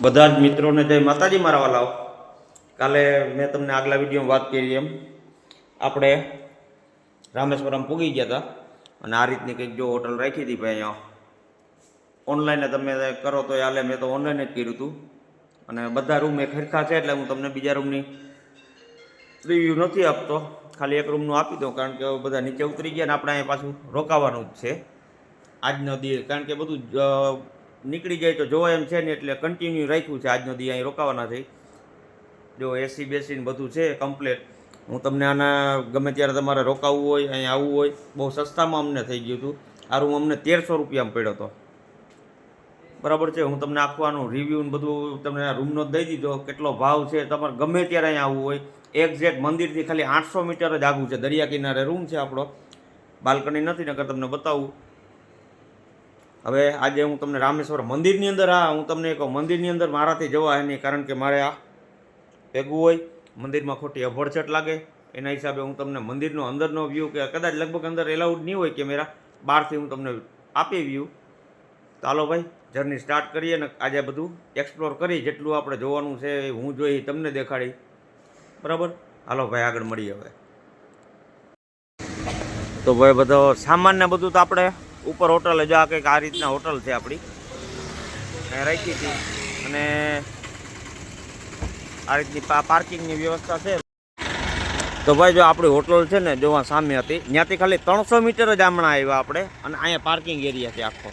બધા જ મિત્રોને જય માતાજી મારા વાલાઓ। કાલે મેં તમને આગલા વિડીયોમાં વાત કરી એમ આપણે રામેશ્વરમ પૂગી ગયા હતા અને આ રીતની કંઈક જો હોટલ રાખી હતી ભાઈ। અહીંયા ઓનલાઈન તમે કરો તો હાલે, મેં તો ઓનલાઈન જ કર્યું હતું અને બધા રૂમ એક સરખા છે એટલે હું તમને બીજા રૂમની રિવ્યૂ નથી આપતો, ખાલી એક રૂમનું આપી દઉં કારણ કે બધા નીચે ઉતરી ગયા ને આપણે અહીંયા પાછું રોકાવાનું જ છે આજનો દી, કારણ કે બધું નીકળી જાય તો જોવા એમ છે ને એટલે કન્ટિન્યુ રાખ્યું છે આજનો દી અહીં રોકાવાના છે। જો એસી બેસીને બધું છે કમ્પ્લેટ। હું તમને આના ગમે ત્યારે તમારે રોકાવવું હોય અહીં આવવું હોય બહુ સસ્તામાં અમને થઈ ગયું હતું। આ રૂમ અમને 1300 રૂપિયામાં પડ્યો હતો, બરાબર છે। હું તમને આખું આનું રિવ્યૂ ને બધું તમને આ રૂમનો જ દઈ દીધો, કેટલો ભાવ છે, તમારે ગમે ત્યારે અહીં આવવું હોય। એક્ઝેક્ટ મંદિરથી ખાલી 800 મીટર જ આગું છે, દરિયા કિનારે રૂમ છે આપણો, બાલ્કની નથી નકર તમને બતાવું। હવે આજે હું તમને રામેશ્વર મંદિરની અંદર, હા હું તમને કહું મંદિરની અંદર મારાથી જવા નહીં, કારણ કે મારે આ ભેગું હોય મંદિરમાં ખોટી અભડછટ લાગે એના હિસાબે હું તમને મંદિરનો અંદરનો વ્યૂ, કે કદાચ લગભગ અંદર એલાઉડ નહીં હોય કેમેરા, બહારથી હું તમને આપી વ્યૂ। ચાલો ભાઈ જર્ની સ્ટાર્ટ કરીએ ને આજે બધું એક્સપ્લોર કરી, જેટલું આપણે જોવાનું છે હું જોઈ તમને દેખાડી, બરાબર। હાલો ભાઈ આગળ મળીએ હવે। તો ભાઈ બધો સામાન ને બધું તો આપણે ઉપર હોટલ જ, આ કંઈક આ રીતના હોટલ છે આપણી, અહીં રાખી હતી અને આ રીતની પાર્કિંગની વ્યવસ્થા છે। તો ભાઈ જો આપણી હોટલ છે ને જો સામે હતી, ત્યાંથી ખાલી 300 મીટર જ હમણાં આવ્યા આપણે, અને અહીંયા પાર્કિંગ એરિયા છે આખો,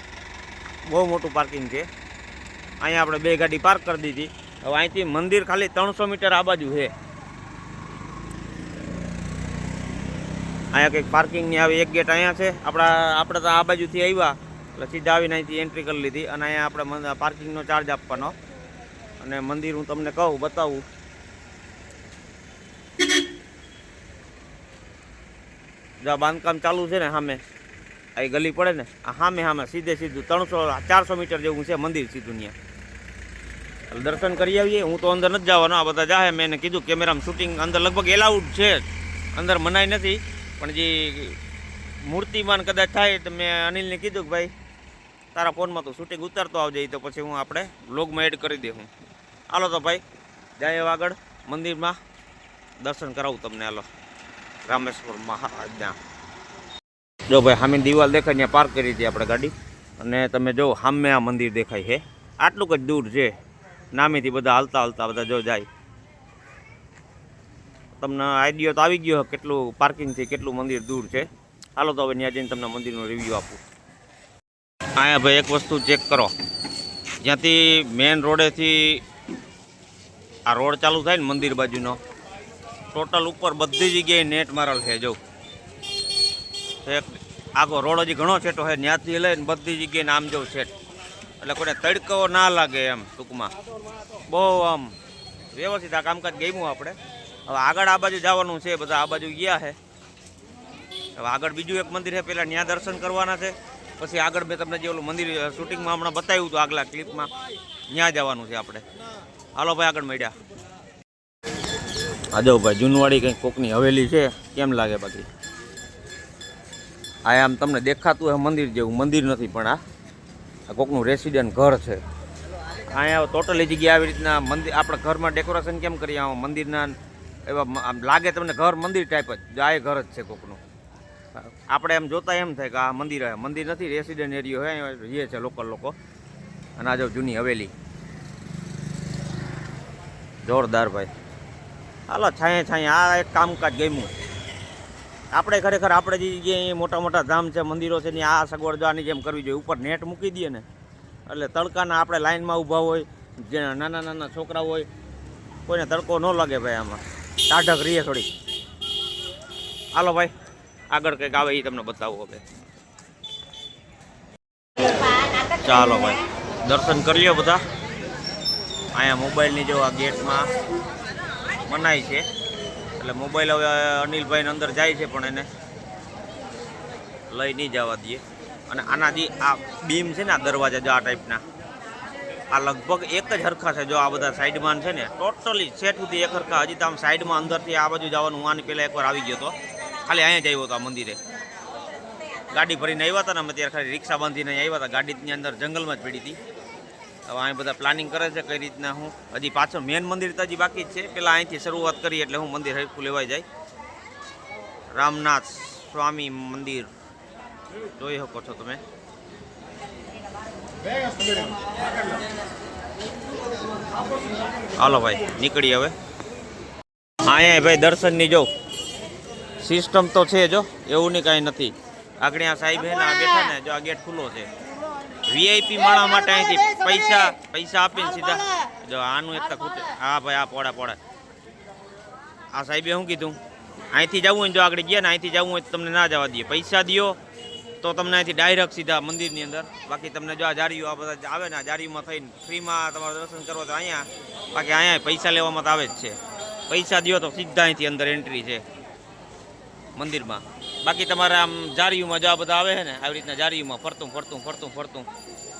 બહુ મોટું પાર્કિંગ છે। અહીંયા આપણે 2 ગાડી પાર્ક કરી દીધી। હવે અહીંથી મંદિર ખાલી 300 મીટર આ બાજુ છે, અહીંયા કંઈક પાર્કિંગની આવી એક ગેટ અહીંયા છે। આપણે તો આ બાજુથી આવ્યા એટલે સીધા આવીને અહીંથી એન્ટ્રી કરી લીધી, અને અહીંયા આપણે પાર્કિંગનો ચાર્જ આપવાનો। અને મંદિર હું તમને કહું બતાવું, જ્યાં બાંધકામ ચાલુ છે ને સામે આ ગલી પડે ને આ સામે સીધું 300-400 મીટર જેવું છે મંદિર સીધું ત્યાં। દર્શન કરી આવીએ। હું તો અંદર નથી જવાનો, આ બધા જાહે, મેં એને કીધું કેમેરામાં શૂટિંગ અંદર લગભગ એલાઉડ છે, અંદર મનાઈ નથી, પણ જે મૂર્તિમાન કદાચ થાય તો મેં અનિલને કીધું કે ભાઈ તારા ફોનમાં તો શૂટિંગ ઉતારતો આવજે, તો પછી હું આપણે વ્લોગમાં એડ કરી દઉં। હાલો તો ભાઈ જાય આગળ મંદિરમાં દર્શન કરાવું તમને, હાલો રામેશ્વર મહારાજના। જો ભાઈ સામે દિવાલ દેખાય ત્યાં પાર્ક કરી હતી આપણે ગાડી, અને તમે જો સામે આ મંદિર દેખાય છે, આટલું જ દૂર છે, નામેથી બધા હાલતા બધા જો જાય, તમને આઈડિયા તો આવી ગયો કેટલું પાર્કિંગથી કેટલું મંદિર દૂર છે। હાલો તો હવે ત્યાં જઈને તમને મંદિરનો રિવ્યૂ આપું। અહીંયા ભાઈ એક વસ્તુ ચેક કરો, જ્યાંથી મેઇન રોડેથી આ રોડ ચાલુ થાય ને મંદિર બાજુનો, ટોટલ ઉપર બધી જગ્યાએ નેટ મારેલ છે। જો એક આખો રોડ હજી ઘણો છેટો છે, ત્યાંથી લઈને બધી જગ્યાએ આમ જવું છે, એટલે કોઈને તડકો ના લાગે એમ, ટૂંકમાં બહુ આમ વ્યવસ્થિત આ કામકાજ ગમ્યું આપણે। હવે આગળ આ બાજુ જવાનું છે, બધા આ બાજુ ગયા છે। હવે આગળ બીજું એક મંદિર છે, પહેલાં ત્યાં દર્શન કરવાના છે, પછી આગળ મેં તમને જે ઓલું મંદિર શૂટિંગમાં હમણાં બતાવ્યું હતું આગલા ક્લિપમાં, ત્યાં જવાનું છે આપણે। હાલો ભાઈ આગળ મળ્યા। આ જો ભાઈ જૂનવાડી કંઈક કોકની હવેલી છે, કેમ લાગે બાકી આ આમ તમને દેખાતું હોય મંદિર જેવું, મંદિર નથી પણ આ કોકનું રેસિડેન્ટ ઘર છે। અહીંયા ટોટલી જગ્યા આવી રીતના મંદિર, આપણે ઘરમાં ડેકોરેશન કેમ કરીએ આમાં મંદિરના એવા આમ લાગે તમને ઘર મંદિર ટાઈપ જ, આ ઘર જ છે કોકનું। આપણે એમ જોતા એમ થાય કે આ મંદિર હે, મંદિર નથી, રેસિડેન્ટ એરિયો હે, રહે છે લોકલ લોકો। અને આ જો જૂની હવેલી, જોરદાર ભાઈ। હાલો છાંયે આ એક કામકાજ ગમ્યું આપણે, ખરેખર આપણે જે જગ્યાએ મોટા મોટા ધામ છે મંદિરો છે ને આ સગવડ જો આની જેમ કરવી જોઈએ। ઉપર નેટ મૂકી દઈએ ને એટલે તડકાના આપણે લાઇનમાં ઊભા હોય, જે નાના છોકરા હોય, કોઈને તડકો ન લાગે ભાઈ, આમાં ટાઢક રહીએ થોડી। હાલો ભાઈ આગળ કંઈક આવે એ તમને બતાવું હવે। ચાલો ભાઈ દર્શન કરી લ્યો બધા। અહીંયા મોબાઈલની જો આ ગેટમાં મનાઈ છે, એટલે મોબાઈલ હવે અનિલભાઈને અંદર જાય છે પણ એને લઈ નહીં જવા દઈએ। અને આનાથી આ બીમ છે ને આ દરવાજા જો આ ટાઈપના, આ લગભગ એક જ હરખા છે। જો આ બધા સાઈડમાં છે ને ટોટલી સેટ સુધી એક હરખા, હજી તો આમ સાઈડમાં અંદરથી આ બાજુ જવાનું, હું આની પહેલાં એકવાર આવી ગયો હતો, ખાલી અહીંયા જ આવ્યો હતો આ મંદિરે, ગાડી ભરીને આવ્યા હતા ને અમે ત્યારે, ખાલી રિક્ષા બાંધીને આવ્યા હતા, ગાડી ત્યાં અંદર જંગલમાં જ પડી હતી। હવે અહીં બધા પ્લાનિંગ કરે છે કઈ રીતના હું હજી પાછળ મેન મંદિર તો હજી બાકી જ છે. પહેલાં અહીંથી શરૂઆત કરી એટલે હું મંદિર હરખું લેવાઈ જાય. રામનાથ સ્વામી મંદિર જોઈ શકો છો તમે. હાલો ભાઈ નીકળી હવે. અહીંયા ભાઈ દર્શનની જો સિસ્ટમ તો છે, જો એવું નહીં કાંઈ નથી. આગળ આ સાહેબ હે ને આ બેઠા ને, જો આ ગેટ ખુલ્લો છે. વીઆઈપી માણસ માટે અહીંથી પૈસા આપીને સીધા જો આનું એક ખૂટે. હા ભાઈ આ પોડા આ સાહેબે શું કીધું, અહીંથી જવું હોય જો આગળ ગયા ને અહીંથી જવું હોય તો તમને ના જવા દઈએ. પૈસા દો તો તમને અહીંથી ડાયરેક્ટ સીધા મંદિરની અંદર. બાકી તમને જો આ જારીઓ આ બધા આવે ને, આ જારીઓમાં થઈને ફ્રીમાં તમારે દર્શન કરો તો અહીંયા. બાકી અહીંયા પૈસા લેવામાં તો આવે જ છે. પૈસા દો તો સીધા અહીંથી અંદર એન્ટ્રી છે મંદિરમાં. બાકી તમારે આમ જારીઓમાં જો આ બધા આવે છે ને, આવી રીતના જારીઓમાં ફરતું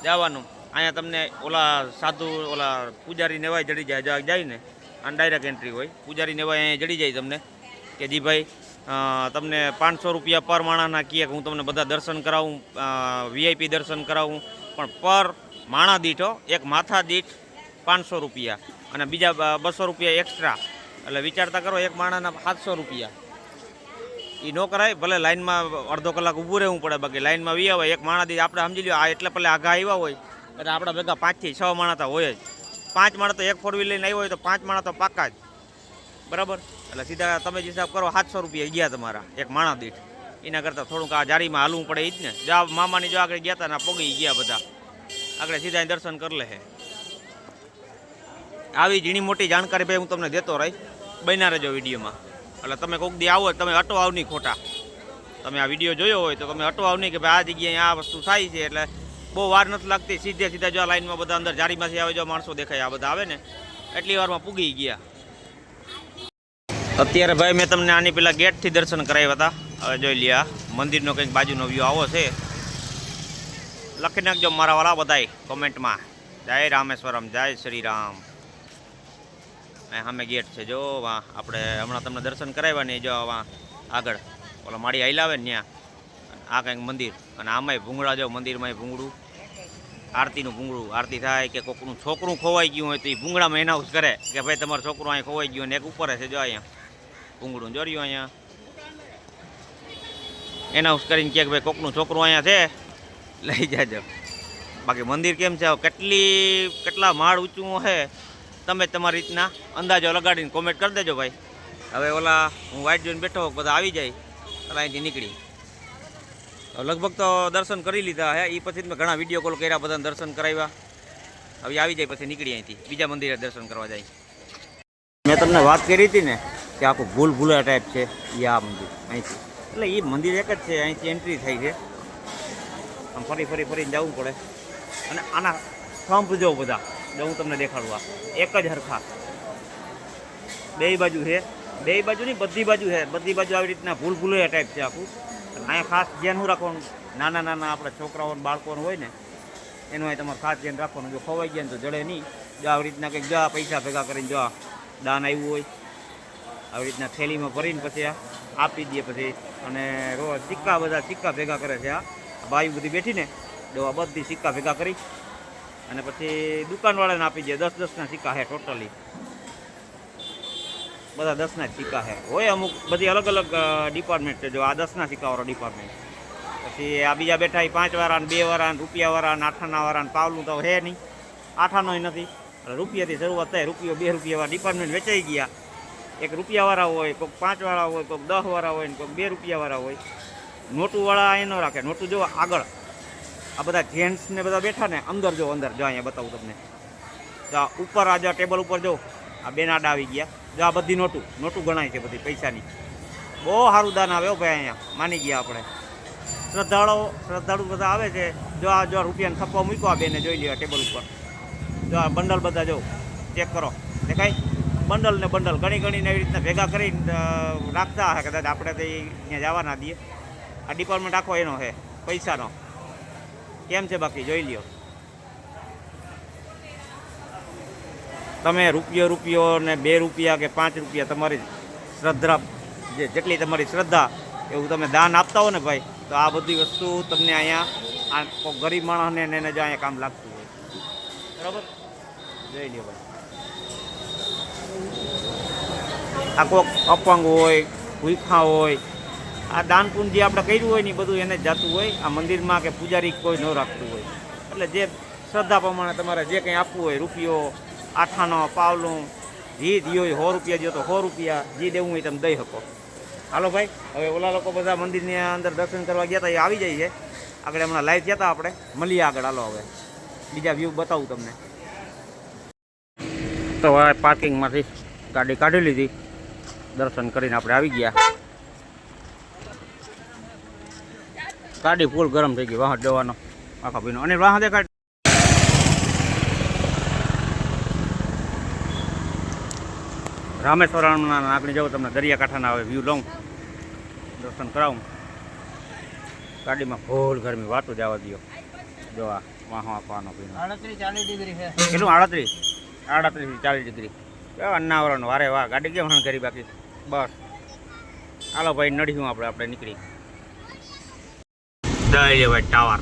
જવાનું. અહીંયા તમને ઓલા સાધુ ઓલા પૂજારી નેવાય જડી જાય ને, અને ડાયરેક્ટ એન્ટ્રી હોય. પૂજારી નેવાય અહીંયા જડી જાય તમને કે જી ભાઈ તમને 500 રૂપિયા પર માણાના કહે કે હું તમને બધા દર્શન કરાવું, વીઆઈપી દર્શન કરાવું. પણ પર માણા દીઠો એક માથા દીઠ 500 રૂપિયા અને બીજા 200 રૂપિયા એક્સ્ટ્રા. એટલે વિચારતા કરો એક માણાના 700 રૂપિયા. એ ન કરાય. ભલે લાઇનમાં અડધો કલાક ઊભું રહેવું પડે, બાકી લાઇનમાં વી આવે એક માણા દી. આપણે સમજી લો આ એટલે ભલે આઘા આવ્યા હોય એટલે આપણા ભેગા 5 થી 6 માણા તો હોય જ. 5 માણા તો એક 4 વ્હીલ લઈને આવ્યો હોય તો 5 માણા તો પાકા જ, બરાબર. એટલે સીધા તમે જે હિસાબ કરો 700 રૂપિયા ગયા તમારા એક માણા દીઠ. એના કરતાં થોડુંક આ જારીમાં હાલવું પડે એ જ ને. જો મામાની જો આગળ ગયા હતા ને પોગી ગયા બધા, આગળ સીધા દર્શન કરી લે. આવી ઝીણી મોટી જાણકારી ભાઈ હું તમને દેતો રહી. બન્યા રહેજો વિડીયોમાં. એટલે તમે કોઈક દી આવો તમે અટો આવ નહીં ખોટા. તમે આ વિડીયો જોયો હોય તો તમે અટો આવ નહીં કે ભાઈ આ જગ્યાએ આ વસ્તુ થાય છે. એટલે બહુ વાર નથી લાગતી. સીધા જો આ લાઈનમાં બધા અંદર જારીમાંથી આવે, જો માણસો દેખાય આ બધા આવે ને એટલી વારમાં પૂગી ગયા. અત્યારે ભાઈ મેં તમને આની પેલા ગેટથી દર્શન કરાવ્યા હતા. હવે જોઈ લ્યા મંદિરનો કંઈક બાજુનો વ્યૂ આવો છે. લખી નાખજો મારા વાળા બધાય કોમેન્ટમાં, જય રામેશ્વરમ, જય શ્રી રામ. સામે ગેટ છે જો. વાં આપણે હમણાં તમને દર્શન કરાવ્યા ને, જો વાં આગળ ઓલા માળી હાઈલાવે ને ત્યાં આ કંઈક મંદિર. અને આમાંય ભૂંગળા જો મંદિરમાં ભૂંગળું, આરતીનું ભૂંગળું. આરતી થાય કે કોકનું છોકરું ખોવાઈ ગયું હોય તો એ ભૂંગળામાં એનાઉન્સ કરે કે ભાઈ તમારું છોકરું અહીંયા ખોવાઈ ગયું. ને એક ઉપર છે જો અહીંયા ભૂંગળું જોર્યું, અહીંયા એનાઉન્સ કરીને કે ભાઈ કોકનું છોકરું અહીંયા છે લઈ જાજો. બાકી મંદિર કેમ છે, કેટલા માળ ઊંચું છે, તમે તમારી રીતના અંદાજો લગાડીને કોમેન્ટ કરી દેજો ભાઈ. હવે ઓલા હું વાઇટ જોઈને બેઠો બધા આવી જાય એટલે અહીંથી નીકળી. લગભગ તો દર્શન કરી લીધા હે. એ પછી મેં ઘણા વિડીયો કોલ કર્યા, બધાને દર્શન કરાવ્યા. હવે આવી જાય પછી નીકળી અહીંથી બીજા મંદિરે દર્શન કરવા જાય. મેં તમને વાત કરી હતી ને કે આખું ભૂલભુલા ટાઈપ છે એ આ મંદિર અહીંથી. એટલે એ મંદિર એક જ છે, અહીંથી એન્ટ્રી થાય છે. આમ ફરીને જવું પડે. અને આના સ્તંભ જો બધા જો હું તમને દેખાડવા એક જ હરખા બે બાજુ છે. બે બાજુ નહીં બધી બાજુ છે. બધી બાજુ આવી રીતના ભૂલભુલા ટાઈપ છે આખું. અહીંયા ખાસ ધ્યાન શું રાખવાનું, નાના આપણે છોકરાઓ બાળકોને હોય ને એનું અહીં તમારે ખાસ ધ્યાન રાખવાનું. જો ખવાઈ ગયા ને તો જડે નહીં. જો આવી રીતના કંઈક જો પૈસા ભેગા કરીને જો દાન આવ્યું હોય આવી રીતના થેલીમાં ભરીને પછી આપી દઈએ પછી. અને રોજ બધા સિક્કા ભેગા કરે છે. આ ભાઈ બધી બેઠીને જો આ બધી સિક્કા ભેગા કરી અને પછી દુકાનવાળાને આપી દે. 10-10ના સિક્કા છે ટોટલી, બધા 10ના જ સિક્કા છે. હોય અમુક બધી અલગ અલગ ડિપાર્ટમેન્ટ છે. જો આ 10ના સિક્કાવાળો ડિપાર્ટમેન્ટ. પછી આ બીજા બેઠા 5 વાળા ને 2 વાળા ને રૂપિયા વાળા ને 8 વાળા ને પાવલું તો હે નહીં, 8 નથી. એટલે રૂપિયાથી શરૂઆત થાય. રૂપિયો 2 રૂપિયા ડિપાર્ટમેન્ટ વેચાઈ ગયા. એક રૂપિયાવાળા હોય, કોઈક 5 વાળા હોય, કોઈક 10 વાળા હોય ને કોઈક 2 રૂપિયાવાળા હોય. નોટુવાળા એ ન રાખે. નોટું જો આગળ આ બધા જેન્ટ્સ ને બધા બેઠા ને અંદર જો અહીંયા બતાવું તમને. તો આ ઉપર આ ટેબલ ઉપર જો આ બેનાડા આવી ગયા. જો આ બધી નોટું ગણાય છે બધી પૈસાની. બહુ સારું દાન આવે ભાઈ અહીંયા, માની ગયા આપણે. શ્રદ્ધાળુ બધા આવે છે. જો રૂપિયાને થપ્પો મૂક્યો આ બેને જોઈ લ્યો ટેબલ ઉપર. જો આ બંડલ બધા જો ચેક કરો, દેખાય બંડલ ને બંડલ ગણીને એવી રીતના ભેગા કરીને રાખતા હશે. કદાચ આપણે તો ત્યાં જવા ના દઈએ. આ ડિપાર્ટમેન્ટ આખો એનો છે પૈસાનો. કેમ છે બાકી જોઈ લ્યો તમે. રૂપિયો ને 2 રૂપિયા કે 5 રૂપિયા તમારી શ્રદ્ધા જેટલી તમારી શ્રદ્ધા એવું તમે દાન આપતા હો ને ભાઈ, તો આ બધી વસ્તુ તમને અહીંયા આ ગરીબ માણસને એને જો અહીંયા કામ લાગતું હોય. બરાબર જોઈ લ્યો ભાઈ. આ કોક અપંગ હોય, ભૂખા હોય, આ દાન પુણ્ય જે આપણે કર્યું હોય ને એ બધું એને જ જતું હોય. આ મંદિરમાં કે પૂજારી કોઈ ન રાખતું હોય. એટલે જે શ્રદ્ધા પ્રમાણે તમારે જે કંઈ આપવું હોય, રૂપિયો, આઠાનો, પાવલું, જી દિયો હોય, 100 રૂપિયા દો તો 100 રૂપિયા, જી દેવું હોય તમે દઈ શકો. હાલો ભાઈ, હવે ઓલા લોકો બધા મંદિરની અંદર દર્શન કરવા ગયા હતા એ આવી જાય છે. આગળ હમણાં લાઈવ ગયા હતા આપણે, મળીએ આગળ. હાલો હવે બીજા વ્યૂ બતાવું તમને. તો હવે પાર્કિંગમાંથી ગાડી કાઢી લીધી, દર્શન કરીને આપણે આવી ગયા. ગાડી ફૂલ ગરમ થઈ ગઈ, વાહન જવાનો આખા ભીનો. અને વાહન દેખાડ રામેશ્વરમના આગળ જાઉં, તમને દરિયાકાંઠાના હવે વ્યૂ લઉં, દર્શન કરાવું. ગાડીમાં ફૂલ ગરમી, વાતું જવા દો. જો આ વાહો આપવાનો ભીનો 38-40 ડિગ્રી છે. કેટલું 38 થી 40 ડિગ્રી? અન્નાવરણ વારે વાહ. ગાડી કેમ હણ કરી બાકી બસ. હાલો ભાઈ, નડ્યું આપણે નીકળી. દઈએ ભાઈ ટાવર,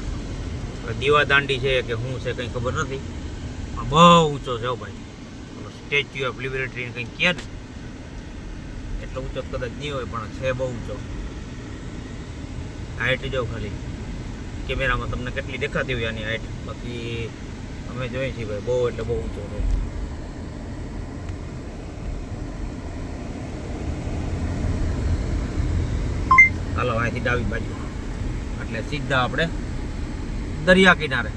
દીવા દાંડી છે કે શું છે કંઈ ખબર નથી, પણ બહુ ઊંચો છે ભાઈ. સ્ટેચ્યુ ઓફ લિબર્ટી કંઈક કહે ને, એટલો ઊંચો કદાચ નહીં હોય પણ છે બહુ ઊંચો. હાઈટ જો ખાલી કેમેરામાં તમને કેટલી દેખાતી હોય આની હાઈટ, બાકી અમે જોઈએ છીએ ભાઈ બહુ એટલે બહુ ઊંચો છે. હાલો અહીંથી ડાબી બાજુ એટલે સીધા આપણે દરિયા કિનારે,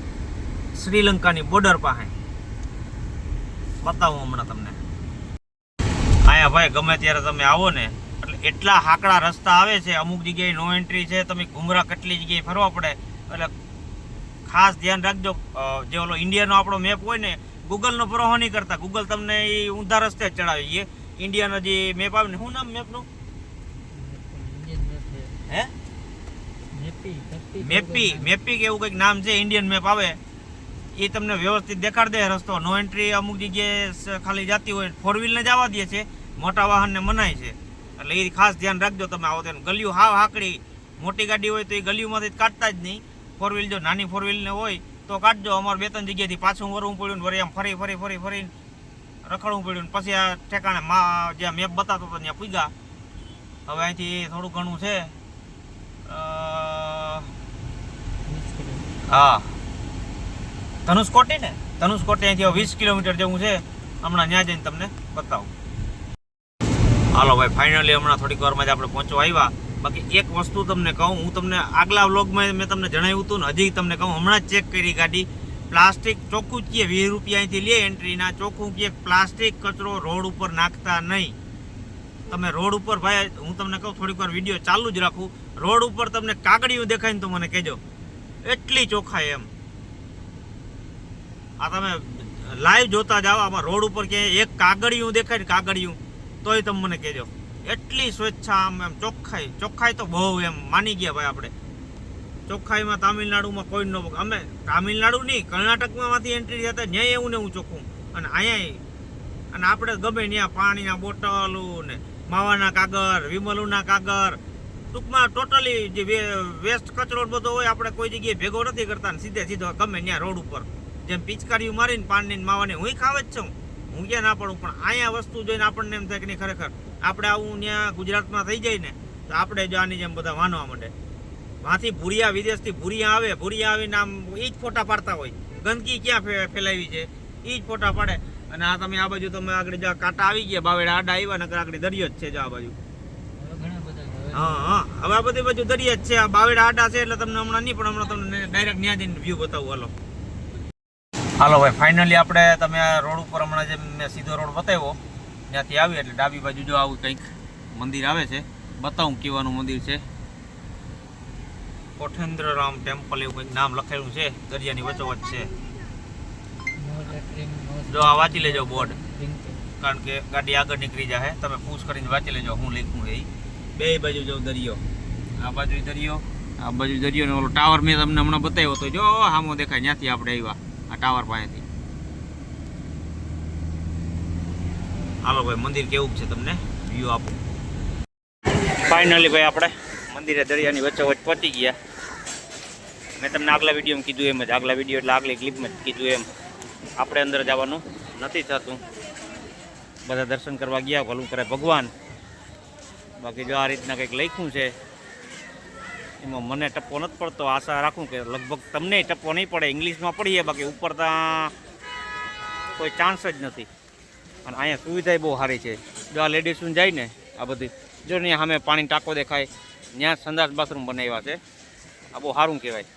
શ્રીલંકાની બોર્ડર પાસે. બતાવું હમણાં તમને. અહીંયા ભાઈ ગમે ત્યારે તમે આવો ને એટલે એટલા હાકડા રસ્તા આવે છે, અમુક જગ્યાએ નો એન્ટ્રી છે, તમે ગુમરા કેટલી જગ્યાએ ફરવા પડે. એટલે ખાસ ધ્યાન રાખજો. જે ઓલો ઇન્ડિયાનો આપણો મેપ હોય ને, ગૂગલનો ભરોસો નહીં કરતા. ગૂગલ તમને એ ઊંધા રસ્તે જ ચડાવી. એ ઇન્ડિયાનો જે મેપ આવે ને, શું નામ મેપનું? હે મેપી કે એવું કંઈક નામ છે, ઇન્ડિયન મેપ આવે. એ તમને વ્યવસ્થિત દેખાડી દે રસ્તો. નો એન્ટ્રી અમુક જગ્યાએ ખાલી જતી હોય, 4 વ્હીલને જવા દે છે, મોટા વાહનને મનાય છે. એટલે એ ખાસ ધ્યાન રાખજો તમે આવો તેને. ગલીઓ હાવ હાકડી, મોટી ગાડી હોય તો એ ગલીઓમાંથી કાઢતા જ નહીં. 4 વ્હીલ જો નાની 4 વ્હીલને હોય તો કાઢજો. અમારે 2-3 જગ્યાએથી પાછું વરવું પડ્યું, વળી આમ ફરી રખડવું પડ્યું. પછી આ ઠેકાણે જ્યાં મેપ બતાતો હતો ત્યાં પૂગ્યા. હવે અહીંથી થોડું ઘણું છે, હા ધનુષકોટી ને, ધનુષકોટી અહીંથી 20 કિલોમીટર જેવું છે. હમણાં ત્યાં જઈને તમને બતાવું. હાલો ભાઈ, ફાઇનલી હમણાં થોડીક વારમાં જ આપણે પહોંચવા આવ્યા. બાકી એક વસ્તુ તમને કહું, હું તમને આગલા વ્લોગમાં મેં તમને જણાવ્યું હતું ને, હજી તમને કહું, હમણાં જ ચેક કરી ગાડી. પ્લાસ્ટિક ચોખ્ખું જ કહે, 20 રૂપિયા અહીંથી લે એન્ટ્રીના. ચોખ્ખું કહે પ્લાસ્ટિક કચરો રોડ ઉપર નાખતા નહીં. તમે રોડ ઉપર ભાઈ, હું તમને કહું થોડીક વાર વિડીયો ચાલુ જ રાખું, રોડ ઉપર તમને કાગડિયું દેખાય ને તો મને કહેજો, એટલી ચોખ્ખાઈ એમ. આ તમે લાઈવ જોતા જાઓ, આમાં રોડ ઉપર ક્યાંય એક કાગડિયું દેખાય ને, કાગડિયું, તોય તમે મને કહેજો. એટલી સ્વચ્છા આમ એમ ચોખ્ખાઈ તો બહુ એમ માની ગયા ભાઈ આપણે. ચોખ્ખાઈમાં તામિલનાડુમાં કોઈ ન, અમે તામિલનાડુ નહીં કર્ણાટકમાંથી એન્ટ્રી થતા ન્યાય એવું ને એવું ચોખ્ખું. અને અહીંયા અને આપણે ગમે ત્યાં પાણીના બોટલું ને માવાના કાગર, વિમલુના કાગર, ટૂંકમાં ટોટલી જે વેસ્ટ કચરો બધો હોય આપણે કોઈ જગ્યાએ ભેગો નથી કરતા ને સીધો ગમે ત્યાં રોડ ઉપર જેમ પિચકારીઓ મારીને પાણીની માવાની હું ખાવે જ છું, હું ક્યાં ના પડું. પણ અહીંયા વસ્તુ જોઈને આપણને એમ થાય કે નહીં ખરેખર આપણે આવું ત્યાં ગુજરાતમાં થઈ જાય ને તો આપણે જો આની જેમ બધા માનવા માંડે. વાંથી ભૂરિયા, વિદેશથી ભૂરિયા આવીને આમ એ જ ફોટા પાડતા હોય. ગંદકી ક્યાં ફેલાવી છે એ જ ફોટા પાડે. અને આ તમે આ બાજુ તમે આગળ જો કાંટા આવી ગયા, બાવેડા આડા આવ્યા, નકર આગળ દરિયો જ છે. જો આ બાજુ હા હવે આ બધી બાજુ દરિયા જ છે. આ બાવેડા આડા છે એટલે તમને હમણાં નહીં, પણ હમણાં તમને ડાયરેક્ટ ત્યાં જઈને વ્યૂ બતાવું. હાલો ભાઈ, ફાઇનલી આપણે તમે આ રોડ ઉપર હમણાં જે મેં સીધો રોડ બતાવ્યો ત્યાંથી આવી એટલે ડાબી બાજુ જો આવું કંઈક મંદિર આવે છે. બતાવું કેવાનું મંદિર છે. કોઠેન્દ્રરામ ટેમ્પલ એવું કંઈક નામ લખેલું છે, દરિયાની વચ્ચોવચ્ચ છે. જો આ વાંચી લેજો બોર્ડ, કારણ કે ગાડી આગળ નીકળી જાય. તમે પૂછ કરીને વાંચી લેજો હું લખ્યું એ. બે બાજુ જો દરિયો, આ બાજુ દરિયો, આ બાજુ દરિયો ને ઓલો ટાવર મેં તમને હમણાં બતાવ્યો તો જો સામો દેખાય, ત્યાંથી આપણે આવ્યા આ ટાવર પાસેથી. હાલો ભાઈ, મંદિર કેવું છે તમને વ્યૂ આપું. ફાઇનલી ભાઈ આપણે મંદિરે દરિયાની વચ્ચોવચ્ચ પહોંચી ગયા. મેં તમને આગલા વિડીયોમાં કીધું એમ જ, આગલા વિડીયો એટલે આગલી ક્લિપમાં જ કીધું એમ આપણે અંદર જવાનું નથી થતું. બધા દર્શન કરવા ગયા, ભલું કરે ભગવાન. બાકી જો આ રીતના કંઈક લખ્યું છે, એમાં મને ટપ્પો નથી પડતો. આશા રાખું કે લગભગ તમને ટપ્પો નહીં પડે. ઇંગ્લિશમાં પડીએ, બાકી ઉપર ત્યાં કોઈ ચાન્સ જ નથી. અને અહીંયા સુવિધા બહુ સારી છે. જો આ લેડીઝ જાય ને આ બધી, જો ત્યાં સામે પાણી ટાંકો દેખાય, ત્યાં સંડાસ બાથરૂમ બનાવ્યા છે. આ બહુ સારું કહેવાય.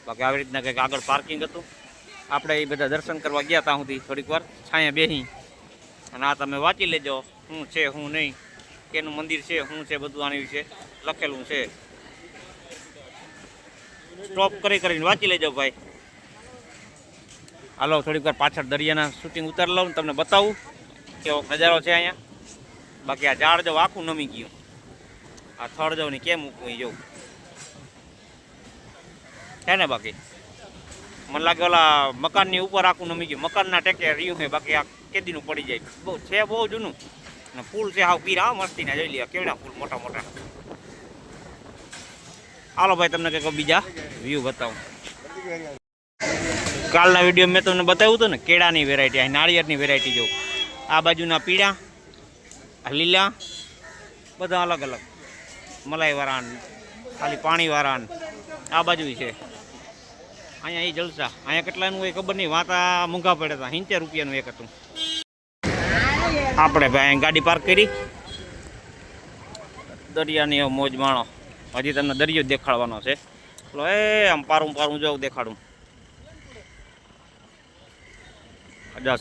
બાકી આવી રીતના કંઈક આગળ પાર્કિંગ હતું. આપણે એ બધા દર્શન કરવા ગયા ત્યાં સુધી થોડીક વાર છાંયા બેસી. અને આ તમે વાંચી લેજો શું છે શું નહીં, કેનું મંદિર છે શું છે, બધું આની વિશે લખેલું છે. સ્ટોપ કરીને વાંચી લેજો ભાઈ. હાલો થોડીક વાર પાછળ દરિયાના શૂટિંગ ઉતાર લઉં, તમને બતાવું કેવો નજારો છે અહીંયા. બાકી આ ઝાડ જો આખું નમી ગયું. આ થડ જવું ને કેમ મૂકવું એ જવું છે ને. બાકી મને લાગે ઓલા મકાનની ઉપર આખું નમી ગયું. મકાનના ટેકે રહ્યું છે, બાકી આ કેદીનું પડી જાય. બહુ છે, બહુ જૂનું. અને ફૂલ છે હાવ પીરા મસ્તીના. જોઈ લે કેવડા ફૂલ મોટા મોટા. હાલો ભાઈ તમને કંઈક બીજા વ્યૂ બતાવું. કાલના વિડીયો મેં તમને બતાવ્યું હતું ને, કેળાની વેરાયટી, આ નાળિયેરની વેરાયટી. જો આ બાજુના પીળા, આ લીલા, બધા અલગ અલગ. મલાઈવાળા, ખાલી પાણીવાળા, આ બાજુ છે. અહીંયા એ જલસા. અહીંયા કેટલાનું હોય ખબર નહીં. વાતા મૂંઘા પડ્યા હતા. 70 રૂપિયાનું એક હતું. આપણે ભાઈ અહીં ગાડી પાર્ક કરી. દરિયાની મોજ માણો. હજી તમને દરિયો દેખાડવાનો છે. એ આમ પારું જાઉં દેખાડું.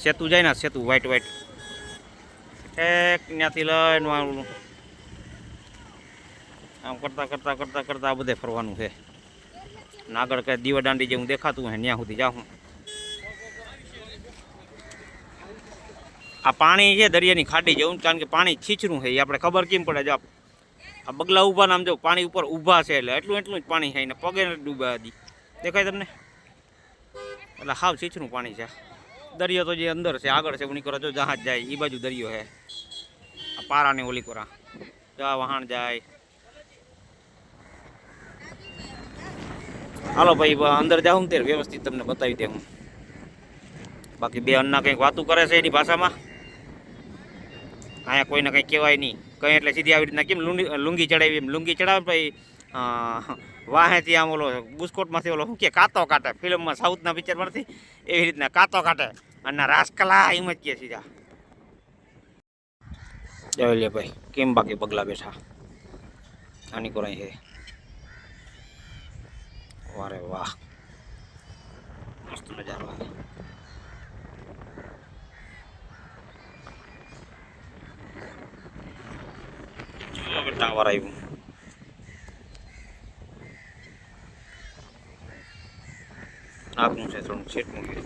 સેતુ જાય ને, સેતુ વ્હાઈટ એક ત્યાંથી લઈને આમ કરતા આ બધે ફરવાનું છે. ને આગળ કંઈ દીવાદાંડી જેવું દેખાતું હોય ત્યાં સુધી જાઉં. આ પાણી છે દરિયાની ખાડી જેવું, કારણ કે પાણી છીછરું છે. એ આપણે ખબર કેમ પડે? જો આ બગલા ઊભા નામ જો પાણી ઉપર ઊભા છે, એટલે એટલું જ પાણી છે ને પગે ડૂબા દી. દેખાય તમને? એટલે હાવ છીછરું પાણી છે. દરિયો તો જે અંદર છે, આગળ છે ઉનીકોરા. જો જહાજ જાય એ બાજુ દરિયો છે. આ પારાની ઓલીકોરા જા વહાણ જાય. હાલો ભાઈ અંદર જાઉં ત્યારે વ્યવસ્થિત તમને બતાવી દે હું. બાકી બે અન્ના કંઈક વાતું કરે છે એની ભાષામાં. અહીંયા કોઈને કંઈ કહેવાય નહીં. કંઈ એટલે સીધી આવી રીતના કેમ લુંગી ચડાવી, એમ લુંગી ચડાવે ભાઈ. વાહેથી આમ ઓલો બુસ્કોટમાંથી ઓલો શું કે કાતો કાઢે, ફિલ્મમાં સાઉથના પિક્ચરમાં નથી એવી રીતના કાતો કાઢે. અને રાસકલા એમ જ કહે સીધા. જોઈ લે ભાઈ કેમ બાકી પગલા બેઠા. આની કોરાઈ છે. વારે વાહ, મસ્ત નજારો આવે. ટાવર આવ્યું. આગનું છે થોડું છેટનું છે.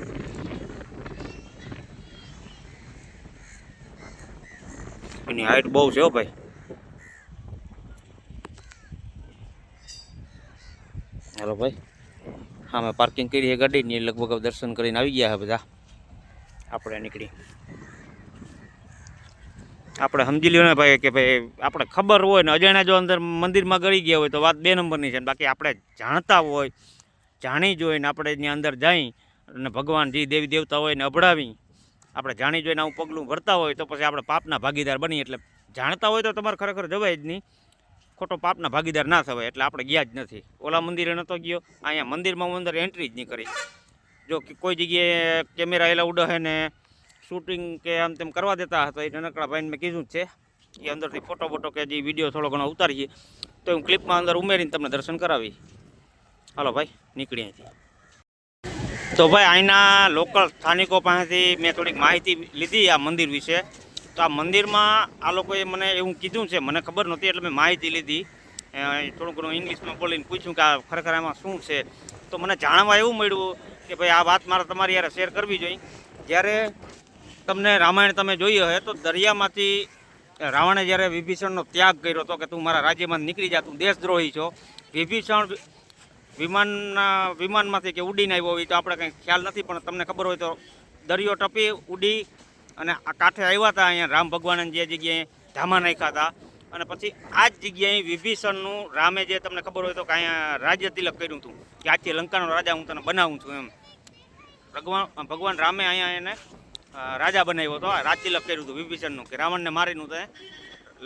એની હાઈટ બહુ છે હો ભાઈ. હેલો ભાઈ, હા મેં પાર્કિંગ કરી છે ગાડીની. લગભગ દર્શન કરીને આવી ગયા છે બધા. આપણે નીકળી. આપણે સમજી લ્યો ને ભાઈ કે ભાઈ આપણે ખબર હોય ને અજાણ્યા જો અંદર મંદિરમાં ગળી ગયા હોય તો વાત 2 નંબરની છે. બાકી આપણે જાણતા હોય, જાણી જોઈને આપણે ત્યાં અંદર જઈ અને ભગવાન જે દેવી દેવતા હોય ને અભડાવી આપણે જાણી જોઈને આવું પગલું ભરતા હોય તો પછી આપણે પાપના ભાગીદાર બની. એટલે જાણતા હોય તો તમારે ખરેખર જવાય જ નહીં. ખોટો પાપના ભાગીદાર ના થવાય. એટલે આપણે ગયા જ નથી. ઓલા મંદિરે નહોતો ગયો, અહીંયા મંદિરમાં હું અંદર એન્ટ્રી જ નહીં કરી. જો કોઈ જગ્યાએ કેમેરા એલા ઉડે ને શૂટિંગ કે આમ તેમ કરવા દેતા તો એ નાનકડા ભાઈને મેં કીધું જ છે એ અંદરથી ફોટો કે જે વિડીયો થોડો ઘણો ઉતારીએ તો હું ક્લિપમાં અંદર ઉમેરીને તમને દર્શન કરાવી. હાલો ભાઈ નીકળી અહીંથી. તો ભાઈ અહીંના લોકલ સ્થાનિકો પાસેથી મેં થોડીક માહિતી લીધી આ મંદિર વિશે. તો આ મંદિરમાં આ લોકોએ મને એવું કીધું છે, મને ખબર નહોતી એટલે મેં માહિતી લીધી. થોડું ઘણું ઇંગ્લિશમાં બોલીને પૂછ્યું કે આ ખરેખર એમાં શું છે. તો મને જાણવા એવું મળ્યું કે ભાઈ આ વાત મારે તમારી યારે શેર કરવી જોઈએ. જ્યારે તમને રામાયણ તમે જોઈ હશે તો દરિયામાંથી રાવણે જ્યારે વિભીષણનો ત્યાગ કર્યો હતો કે તું મારા રાજ્યમાં નીકળી જા, તું દેશદ્રોહી છો. વિભીષણ વિમાનમાંથી કે ઉડીને આવ્યો હોય તો આપણે કંઈ ખ્યાલ નથી, પણ તમને ખબર હોય તો દરિયો ટપી ઉડી અને આ કાંઠે આવ્યા હતા. અહીંયા રામ ભગવાનને જે જગ્યાએ ધામા નાખ્યા હતા અને પછી આ જ જગ્યાએ વિભીષણનું રામે જે તમને ખબર હોય તો કે અહીંયા રાજ્ય તિલક કર્યું હતું કે આજથી લંકાનો રાજા હું તને બનાવું છું એમ. ભગવાન રામે અહીંયા એને રાજા બનાવ્યો હતો, રાજતિલક કર્યું હતું વિભીષણનું, કે રાવણને મારીને તો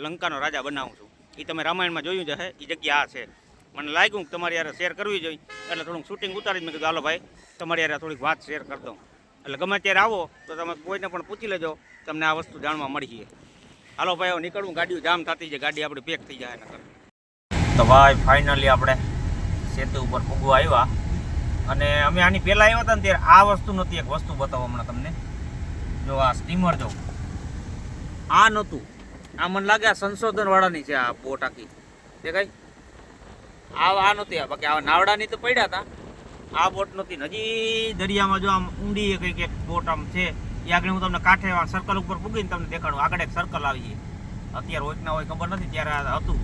લંકાનો રાજા બનાવું છું. એ તમે રામાયણમાં જોયું છે, એ જગ્યા આ છે. મને લાગ્યું કે તમારી યારે શેર કરવી જોઈએ, એટલે થોડુંક શૂટિંગ ઉતારી મેં કીધું હાલો ભાઈ તમારી યારે થોડીક વાત શેર કરી દઉં. એટલે ગમે ત્યારે આવો તો તમે કોઈને પણ પૂછી લેજો, તમને આ વસ્તુ જાણવા મળી છે. હાલો ભાઈ હવે નીકળવું, ગાડીઓ જામ થતી છે, ગાડી આપણી પેક થઈ જાય નકર. તો ભાઈ ફાઇનલી આપણે સેતુ ઉપર પૂગવા આવ્યા. અને અમે આની પહેલાં આવ્યા હતા ને ત્યારે આ વસ્તુ નહોતી. એક વસ્તુ બતાવો હમણાં તમને, જો આ સ્ટીમર જો આ નહોતું. આ મને લાગે આ સંશોધનવાળાની છે આ બોટ આખી, દેખાય આ નહોતી. આ બાકી આ નાવડાની તો પડ્યા હતા, આ બોટ નહોતી. હજી દરિયામાં જો આમ ઊંડી કંઈક એક બોટ આમ છે, એ આગળ હું તમને કાંઠે સર્કલ ઉપર પૂગીને તમને દેખાડું. આગળ એક સર્કલ આવી છે, અત્યારે હોય કે ના હોય ખબર નથી, ત્યારે હતું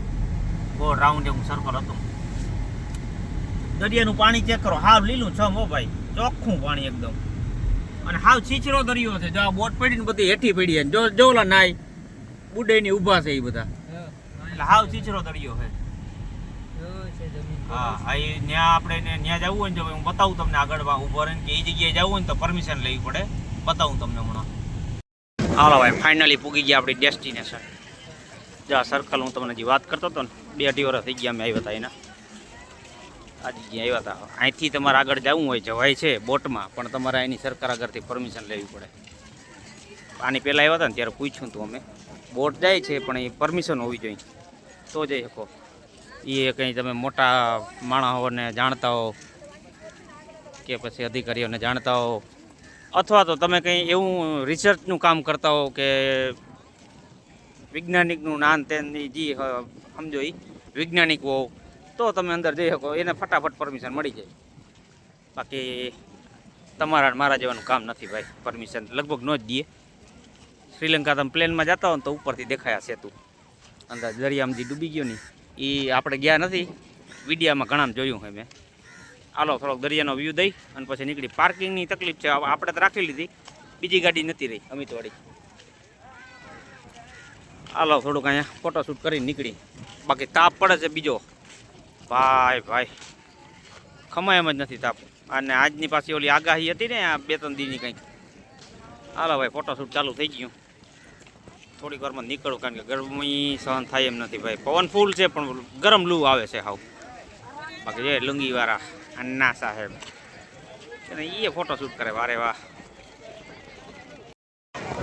બહુ રાઉન્ડ એવું સર્કલ હતું. દરિયાનું પાણી ચેક કરો, હાવ લીલું છમ હો ભાઈ, ચોખ્ખું પાણી એકદમ. અને હાવ છીછરો દરિયો છે. જો આ બોટ પડીને બધી હેઠી પડી, જો જોલા નાય બુડે ની ઊભા છે એ બધા, એટલે હાવ છીછરો દરિયો છે. હા ત્યાં આપણે ત્યાં જવું હોય ને, જો હું બતાવું તમને આગળ ઉભો રહીને કે એ જગ્યાએ જવું હોય ને તો પરમિશન લેવી પડે, બતાવું તમને હમણાં. હાલો ભાઈ ફાઇનલી પૂગી ગયા આપણી ડેસ્ટિનેશન. જો આ સર્કલ હું તમને જે વાત કરતો હતો ને, 2-2.5 વર્ષ થઈ ગયા અમે આવ્યા હતા એના. આ જગ્યાએ આવ્યા હતા. અહીંથી તમારે આગળ જવું હોય જવાય છે બોટમાં, પણ તમારે એની સરકાર આગળથી પરમિશન લેવી પડે. આની પહેલાં આવ્યા હતા ને ત્યારે પૂછ્યું હતું અમે, બોટ જાય છે પણ એ પરમિશન હોવી જોઈએ તો જઈ શકો. એ કંઈ તમે મોટા માણસોને જાણતા હો કે પછી અધિકારીઓને જાણતા હો, અથવા તો તમે કંઈ એવું રિસર્ચનું કામ કરતા હો કે વૈજ્ઞાનિકનું નાન તેની જે સમજો એ વૈજ્ઞાનિક હો, તો તમે અંદર જઈ શકો, એને ફટાફટ પરમિશન મળી જાય. બાકી તમારા મારા જેવાનું કામ નથી ભાઈ, પરમિશન લગભગ ન જ દઈએ. શ્રીલંકા તમે પ્લેનમાં જતા હો ને તો ઉપરથી દેખાયા સેતુ, અંદર દરિયામાં જે ડૂબી ગયો ને એ આપણે ગયા નથી, વિડીયામાં ઘણા જોયું હોય મેં. હાલો થોડોક દરિયાનો વ્યૂ દઈ અને પછી નીકળી. પાર્કિંગની તકલીફ છે, આપણે તો રાખી લીધી, બીજી ગાડી નથી રહી અમિતવાડી. હાલો થોડુંક અહીંયા ફોટોશૂટ કરીને નીકળી. બાકી તાપ પડે છે બીજો ભાઈ, ભાઈ ખમાય એમ જ નથી તાપ. અને આજની પાછી ઓલી આગાહી હતી ને આ 2-3 દીની કંઈક. હાલો ભાઈ ફોટોશૂટ ચાલુ થઈ ગયું. થોડીક વારમાં નીકળું, કારણ કે ગરમી સહન થાય એમ નથી ભાઈ. પવન ફૂલ છે પણ ગરમ લૂ આવે છે હાવ. બાકી જે લુંગીવાળા અન્ના સાહેબ એ ફોટોશૂટ કરે, વારે વાહ.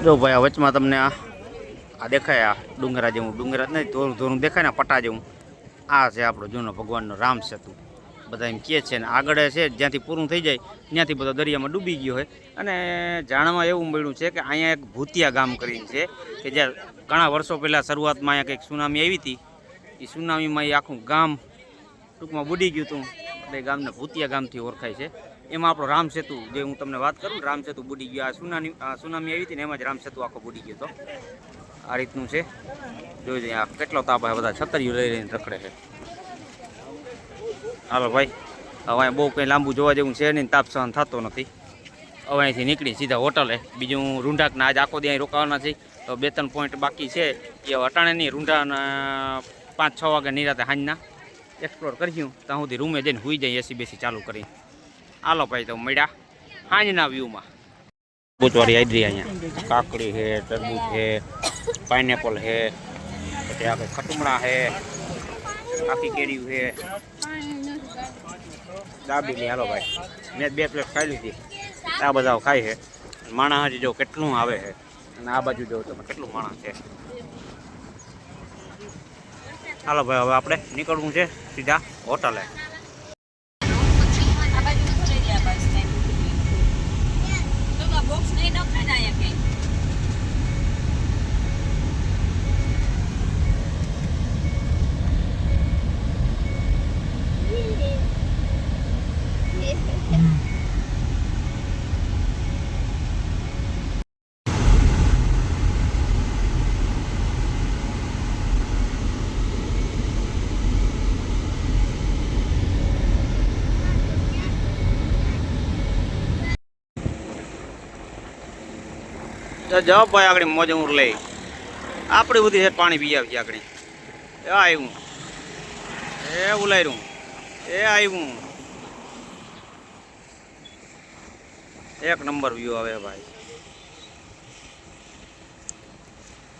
જો ભાઈ આ વચમાં તમને આ દેખાય, આ ડુંગરા જેવું, ડુંગરા નહીં ધોરું ધોરું દેખાય ને પટા જેવું, આ છે આપણો જૂનો ભગવાનનો રામ સેતુ. બધા એમ કહે છે ને આગળ છે જ્યાંથી પૂરું થઈ જાય ત્યાંથી બધો દરિયામાં ડૂબી ગયો હોય. અને જાણવા એવું મળ્યું છે કે અહીંયા એક ભૂતિયા ગામ કરીને છે, કે જ્યાં ઘણા વર્ષો પહેલાં શરૂઆતમાં અહીંયા કંઈક સુનામી આવી હતી. એ સુનામીમાં એ આખું ગામ ટૂંકમાં બુડી ગયું હતું, એટલે ગામને ભૂતિયા ગામથી ઓળખાય છે. એમાં આપણો રામ સેતુ, જે હું તમને વાત કરું રામ સેતુ બુડી ગયો. આ સુનામી આવી હતી ને એમાં જ રામ સેતુ આખો બુડી ગયો હતો. આ રીતનું છે, જોઈ આ કેટલો તાપ આવે, બધા છતરીઓ લઈ લઈને રખડે છે. હાલો ભાઈ હવે અહીં બહુ કંઈ લાંબુ જોવા જેવું છે નહીં, તાપ સહન થતો નથી. હવે અહીંથી નીકળી સીધા હોટલે. બીજું રૂંઢાકના આજ આખો દી અહીં રોકાવાના છે, તો 2-3 પોઈન્ટ બાકી છે એ અટાણે નહીં. રૂંઢાના 5-6 વાગે નિરાતે હાંજના એક્સપ્લોર કર્યું, ત્યાં સુધી રૂમે જઈને સુઈ જાય એસી બેસી ચાલુ કરી. હાલો ભાઈ તો મળ્યા હાંજના વ્યૂમાં. તરબૂચવાળી આદરી અહીંયા કાકડી છે, તરબૂચ છે, પાઇનેપલ છે, પછી આપણે ખટુમડા છે, આખી કેરીયું છે, દાબેલી. હાલો ભાઈ મેં 2 પ્લેટ ખાઈ લીધી. આ બધા ખાય છે. માણસ હજી જો કેટલું આવે છે, અને આ બાજુ જો તમે કેટલું માણસ છે. હાલો ભાઈ હવે આપણે નીકળવું છે સીધા હોટલે. જાઓ ભાઈ આગળ મોજ ઊર લઈ આપણી બધી છે, પાણી પી આવી આગળ. એ આવ્યું, એ ઉલાયરું, એ આવ્યું. એક નંબર વ્યૂ આવે ભાઈ.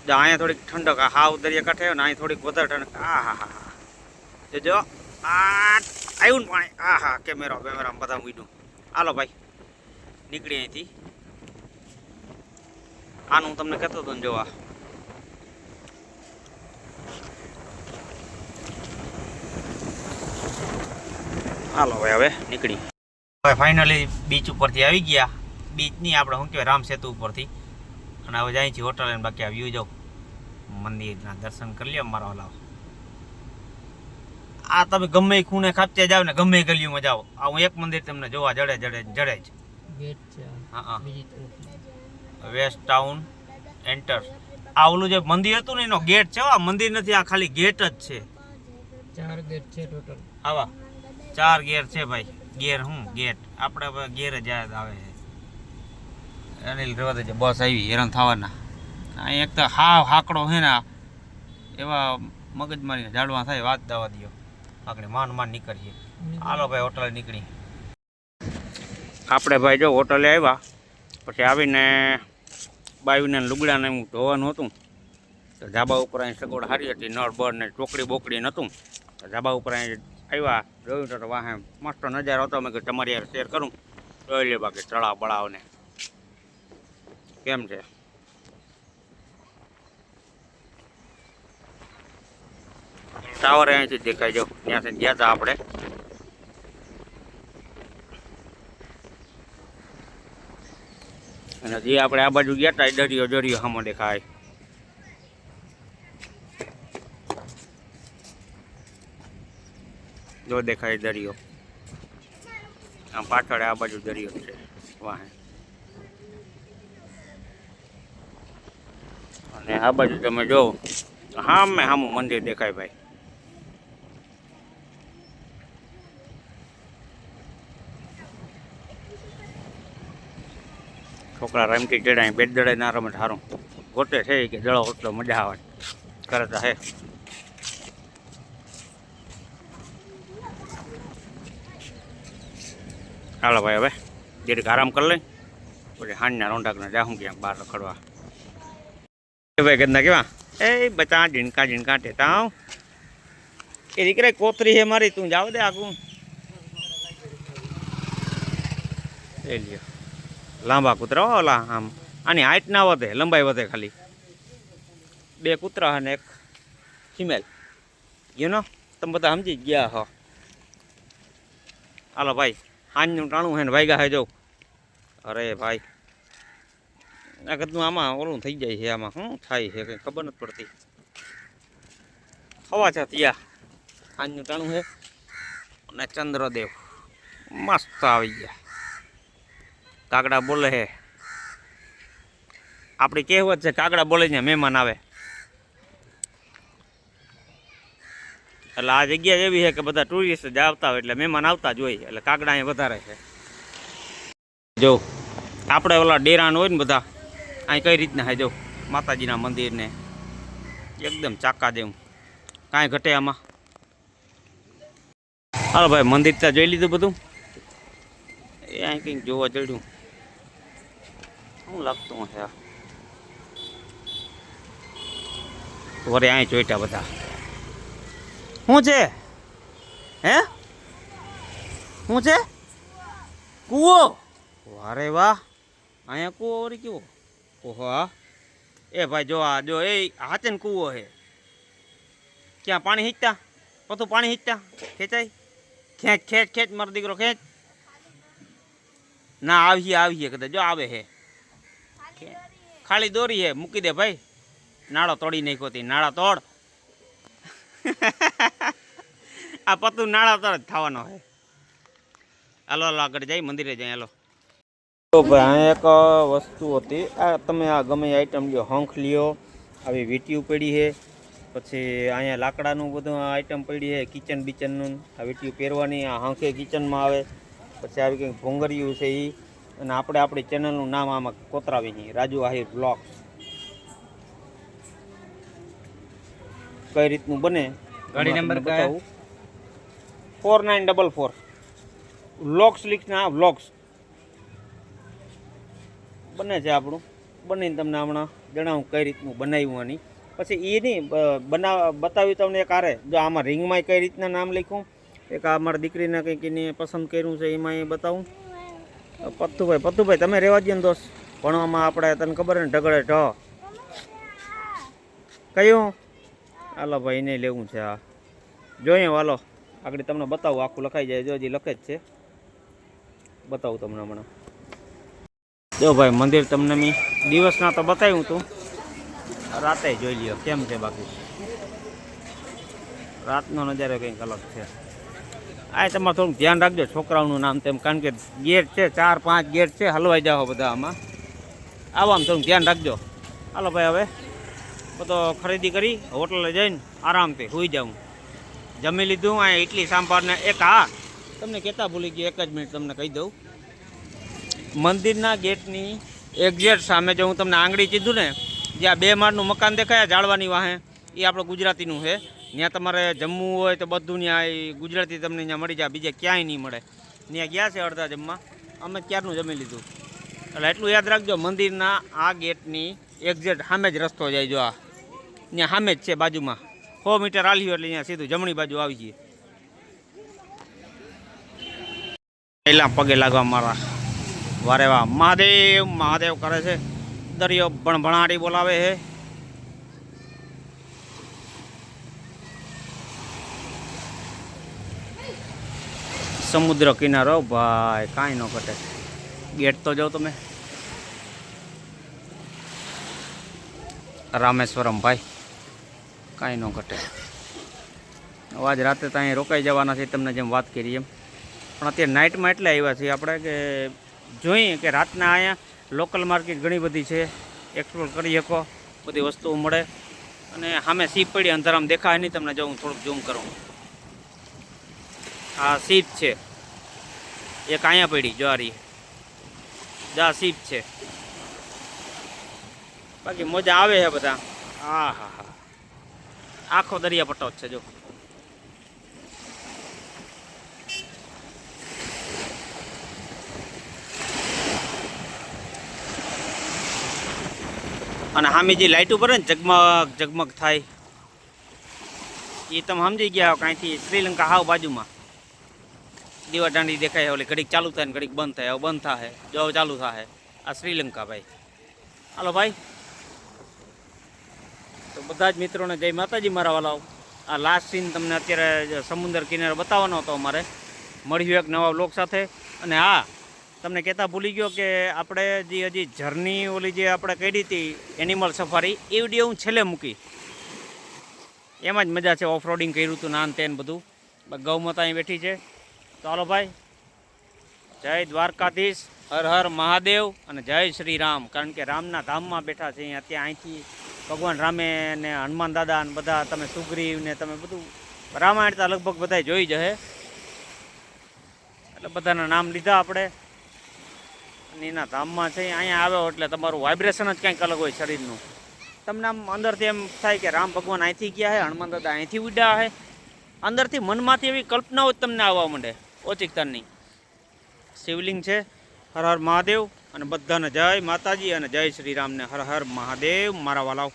જો અહીંયા થોડીક ઠંડક, હાવ દરિયા કાંઠે ને અહીં થોડીક વધારે ઠંડક. આ હા હા હા જો આ આવ્યું ને પાણી. આ હા કેમેરા બધા મીડું. હાલો ભાઈ નીકળી અહીંથી. આનું હું તમને કહેતો હતો ને જોવા. હાલો ભાઈ હવે નીકળી. હવે ફાઇનલી બીચ ઉપરથી આવી ગયા. બીચની આપણે શું કહેવાય રામ સેતુ ઉપરથી. અને હવે જાય છે હોટલ અને બાકી આ વ્યૂ જાઉં મંદિરના દર્શન કરી લે મારા વાલા. આ તમે ગમે ખૂણે ખાપચે જાવ ને ગમે ગલીઓમાં જાઓ, આ હું એક મંદિર તમને જોવા જડે જ. ગેટ છે. હા વેસ્ટ ટાઉન એન્ટર. આ ઓલું જે મંદિર હતું ને એનો ગેટ છે. આ મંદિર નથી, આ ખાલી ગેટ જ છે. 4 ગેટ છે ટોટલ. આવા 4 ગેર છે ભાઈ. ગેર હું ગેટ આપણે ગેર જ આવે છે. અનિલ રેવા દે બસ આવી હેરાન થવાના. અહીં એક તો હાવ હાકડો છે ને એવા મગજમારી જાડવા થાય વાત દવા દો. આપણે માન નીકળીએ. હાલો ભાઈ હોટલે નીકળી. આપણે ભાઈ જો હોટલે આવ્યા પછી આવીને બાવીને લુગડાને એવું ધોવાનું હતું. તો ધાબા ઉપર અહીં સગવડ સારી હતી, નળ બળ ને ચોકડી બોકડી નહોતું. તો ધાબા ઉપર અહીં આવ્યા જોયું તો વાહે મસ્ત નજારો હતો. મેં કહ્યું તમારી યાર શેર કરું જોઈ લે બાકી તળાવ બળાવને કેમ છે. ટાવર અહીંથી દેખાય જો ત્યાંથી ગયા હતા આપણે. અને જે આપણે આ બાજુ ગયા હતા દરિયો સામે દેખાય. જો દેખાય દરિયો. આમ પાછળ આ બાજુ દરિયો છે વાહે. અને આ બાજુ તમે જોવો સામું મંદિર દેખાય ભાઈ. છોકરા રમતી ચડાય બેટ દડે ના રમે સારું ગોટે છે કે દડો એટલો મજા આવે કરે તો હે. ચાલો ભાઈ હવે જરીક આરામ કરી લઈ પછી હાંજના રોંઢાકને જાઉં ક્યાંક બહાર રખડવા. ભાઈ ગંદા કેવા એ બચા ઝીણકા ટેટા એ દીકરા કોતરી હે મારી તું જાવ દે આગું એ લ્યો. લાંબા કૂતરા ઓલા આમ આની હાઈટ ના વધે લંબાઈ વધે ખાલી. 2 કૂતરા અને 1 ફિમેલ યુ તમે બધા સમજી ગયા હો. હાલો ભાઈ હાંજનું ટાણું હે ને વાગ્યા હે જો. અરે ભાઈ આ કદનું આમાં ઓલું થઈ જાય છે. આમાં શું થાય છે કંઈ ખબર નથી પડતી. હવા છે ત્યાં હાંજનું ટાણું છે અને ચંદ્રદેવ મસ્ત આવી ગયા. કાગડા બોલે છે. આપણી કહેવત છે કાગડા બોલે છે મહેમાન આવે. એટલે આ જગ્યા એવી છે કે બધા ટુરિસ્ટ જ આવતા હોય એટલે મહેમાન આવતા જ હોય એટલે કાગડા અહીંયા વધારે છે. જો આપણે ઓલા ડેરાન હોય ને બધા અહીં કઈ રીતના છે જો માતાજીના મંદિરને એકદમ ચાકા જેવું કાંઈ ઘટે આમાં. હાલો ભાઈ મંદિર ત્યાં જોઈ લીધું બધું. એ અહીં કંઈક જોવા ચડ્યું શું લાગતું હશે. વરે અહીં જોઈતા બધા શું છે હે શું છે કૂવો. વારે વાહ અહીંયા કૂવો વળી કેવો. ઓહો હા એ ભાઈ જો આ જો એ હાથે ને કૂવો છે. ક્યાં પાણી હીચતા પતું પાણી હીચતા ખેંચાય ખેંચ મારો દીકરો ખેંચ. ના આવીએ કદાચ જો આવે હે ખાલી દોરી હે મૂકી દે ભાઈ. નાળો તોડી નાખ્યો હતી નાળા તોડ. આ પતું નાળા તોડ જ થવાનો હે. હાલો આગળ જાય મંદિરે જાય હાલો. તો ભાઈ એક વસ્તુ હતી આ તમે આ ગમે આઈટમ લ્યો હંખ લ્યો આવી વીંટીયું પડી છે. પછી અહીંયા લાકડાનું બધું આઈટમ પડી છે કિચન બીચનનું. આ વીંટીયું પહેરવાની આ હંખે કિચનમાં આવે. પછી આવી કંઈક ભોંગરિયું છે એ. અને આપણે આપણી ચેનલનું નામ આમાં કોતરાવી છીએ રાજુ આહિર બ્લોગ્સ. કઈ રીતનું બને ગાડી નંબર બતાવું 4944 વ્લોગ્સ લીખના વ્લોગ્સ. બને છે આપણું. બનીને તમને હમણાં જણાવું કઈ રીતનું બનાવ્યું આની. પછી એ નહીં બતાવ્યું તમને એક આરે, જો આમાં રિંગમાં કઈ રીતના નામ લખ્યું, એક આ મારા દીકરીને કંઈક એને પસંદ કર્યું છે એમાં એ બતાવું. પત્તુભાઈ તમે રહેવા દો ને દોસ્ત, ભણવામાં આપણે તને ખબર ને ઢગડે ઢ કયું. હાલો ભાઈ એને લેવું છે. આ જોઈએ હાલો આગળ તમને બતાવું, આખું લખાઈ જાય. જો હજી લખે જ છે, બતાવું તમને હમણાં. જો ભાઈ મંદિર તમને મેં દિવસના તો બતાવ્યું હતું, રાતે જોઈ લ્યો કેમ છે. બાકી રાતનો નજારો કંઈક અલગ છે. આ તમારે થોડુંક ધ્યાન રાખજો છોકરાઓનું નામ તેમ, કારણ કે ગેટ છે 4-5 ગેટ છે, હલવાઈ જાઓ બધા આમાં. આવવામાં થોડુંક ધ્યાન રાખજો. હાલો ભાઈ હવે બધો ખરીદી કરી હોટલે જઈને આરામથી સૂઈ જાઉં. જમી લીધું. આ ઇડલી સાંભારને એક હા તમને કહેતા ભૂલી ગયો, એક જ મિનિટ તમને કહી દઉં. મંદિરના ગેટની એક્ઝેક્ટ સામે જો હું તમને આંગળી કીધું ને, જ્યાં 2 માળનું મકાન દેખાય જાળવાની વાહે, એ આપણે ગુજરાતીનું છે. ત્યાં તમારે જમવું હોય તો બધું ત્યાં ગુજરાતી તમને ત્યાં મળી જાય, બીજે ક્યાંય નહીં મળે. ત્યાં ગયા છે અડધા જમવા, અમે ક્યારનું જમી લીધું. એટલે એટલું યાદ રાખજો, મંદિરના આ ગેટની એક્ઝેક્ટ સામે જ રસ્તો જાય. જો આ ત્યાં સામે જ છે, બાજુમાં 100 મીટર આલ્યું એટલે ત્યાં સીધું જમણી બાજુ આવી જઈએ. પહેલાં પગે લાગવા મારા વારે વાહ. મહાદેવ મહાદેવ કરે છે. દરિયો ભણભણાટી બોલાવે છે. સમુદ્ર કિનારો ભાઈ, કાંઈ ન ઘટે. ગેટ તો જાઓ તમે, રામેશ્વરમ ભાઈ, કાંઈ ન ઘટે. આજ રાતે તો અહીં રોકાઈ જવાના છે, તમને જેમ વાત કરી એમ. પણ અત્યારે નાઇટમાં એટલે આવ્યા છીએ આપણે કે જોઈએ કે રાતના અહીંયા લોકલ માર્કેટ ઘણી બધી છે, એક્સપ્લોર કરી શકો, બધી વસ્તુઓ મળે. અને સામે સીપ પડી અંધારામાં દેખાય નહીં તમને. જો હું થોડુંક ઝૂમ કરું, આ સીપ છે એક અહીંયા પડી, જો આ રહી જા સીપ છે. બાકી મજા આવે છે બધા. હા હા હા, આખો દરિયાપટ્ટો જ છે જો. અને સામે જે લાઇટ ઉપર ને ઝગમગ ઝગમગ થાય, એ તમે સમજી ગયા કાંઈથી. શ્રીલંકા હાવ બાજુમાં દીવા દાંડી દેખાય, ઓલી ઘડીક ચાલુ થાય ને ઘડીક બંધ થાય. હવે બંધ થાય, જો ચાલુ થાય. આ શ્રીલંકા ભાઈ. હાલો ભાઈ, તો બધા જ મિત્રોને જય માતાજી મારા વાલાઓ. આ લાસ્ટ સીન તમને અત્યારે સમુદ્ર કિનારે બતાવવાનો હતો અમારે. મળ્યું એક નવા બ્લોગ સાથે. અને હા, તમને કહેતા ભૂલી ગયો કે આપણે જે હજી જર્ની ઓલી જે આપણે કરી હતી એનિમલ સફારી, એ વિડીયો હું છેલ્લે મૂકી. એમાં જ મજા છે. ઓફ રોડિંગ કર્યું હતું, નાન તેન બધું. ગૌમાતા અહીં બેઠી છે. તો હાલો ભાઈ, જય દ્વારકાધીશ, હર હર મહાદેવ અને જય શ્રી રામ. કારણ કે રામના ધામમાં બેઠા છે અહીંયા. ત્યાં અહીંથી ભગવાન રામે ને હનુમાન દાદા ને બધા, તમે સુગ્રીવ ને તમે બધું રામાયણ તો લગભગ બધા જોઈ જશે. એટલે બધાના નામ લીધા આપણે. અને એના ધામમાં છે, અહીંયા આવ્યો એટલે તમારું વાઇબ્રેશન જ કંઈક અલગ હોય શરીરનું. તમને આમ અંદરથી એમ થાય કે રામ ભગવાન અહીંથી ગયા છે, હનુમાન દાદા અહીંથી ઉડ્યા છે. અંદરથી મનમાંથી એવી કલ્પનાઓ જ તમને આવવા માંડે ઓચિકતાની. શિવલિંગ છે. હર હર મહાદેવ. અને બધાને જય માતાજી અને જય શ્રી રામને. હર હર મહાદેવ મારા વાલાઓ.